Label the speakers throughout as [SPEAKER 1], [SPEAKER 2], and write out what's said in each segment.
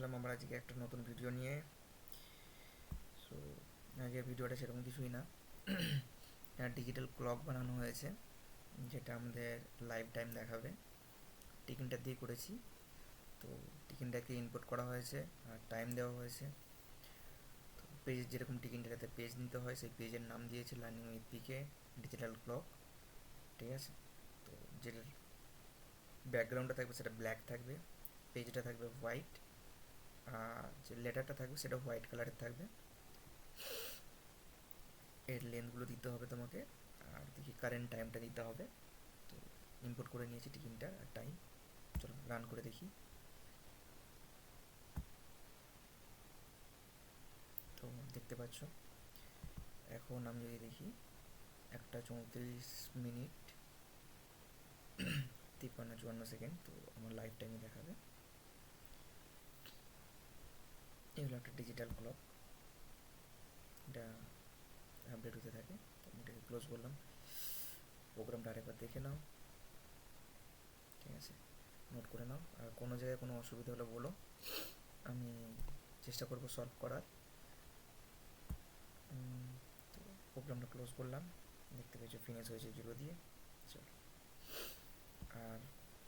[SPEAKER 1] আসলাম আমরা আজকে একটা নতুন ভিডিও নিয়ে। সো আজকে ভিডিওটা সেরকম কিছুই না, ডিজিটাল ক্লক বানানো হয়েছে যেটা আমাদের লাইভ টাইম দেখাবে। টিকিনটা দিয়ে করেছি। তো টিকিনটাকে ইনপুট করা হয়েছে আর টাইম দেওয়া হয়েছে। তো পেজ যেরকম টিকিনটাতে পেজ নিতে হয় সেই পেজের নাম দিয়েছে learning with PK digital clock. ঠিক আছে। তো যেটার ব্যাকগ্রাউন্ডটা থাকবে সেটা ব্ল্যাক থাকবে, পেজটা থাকবে হোয়াইট, আর যে লেটারটা থাকবে সেটা হোয়াইট কালারের থাকবে। এর লেন্থগুলো দিতে হবে তোমাকে, আর দেখি কারেন্ট টাইমটা দিতে হবে। তো ইনপুট করে নিয়েছি টিকিনটা আর টাইম। চলো রান করে দেখি। তো দেখতে পাচ্ছ এখন আমি যদি দেখি 1:34 মিনিট 53-54 সেকেন্ড, তো আমার লাইফ টাইমে দেখাবে। এগুলো একটা ডিজিটাল ক্লক, এটা আপডেট হতে থাকে। তো আমি এটাকে ক্লোজ করলাম। প্রোগ্রামটা আরেকবার দেখে নাও, ঠিক আছে, নোট করে নাও। আর কোনো জায়গায় কোনো অসুবিধা হলে বলো, আমি চেষ্টা করবো সলভ করার। তো প্রোগ্রামটা ক্লোজ করলাম, দেখতে পেয়েছো ফিনিশ হয়েছে 0 দিয়ে। চলো, আর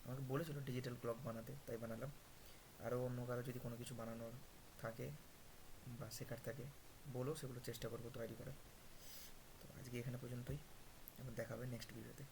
[SPEAKER 1] আমাকে বলেছিল ডিজিটাল ক্লক বানাতে, তাই বানালাম। আরও অন্য কারো যদি কোনো কিছু বানানোর থাকে বা শেখার থাকে বলো, সেগুলো চেষ্টা করবো তৈরি করার। তো আজকে এখানে পর্যন্তই, আবার দেখাবে নেক্সট ভিডিওতে।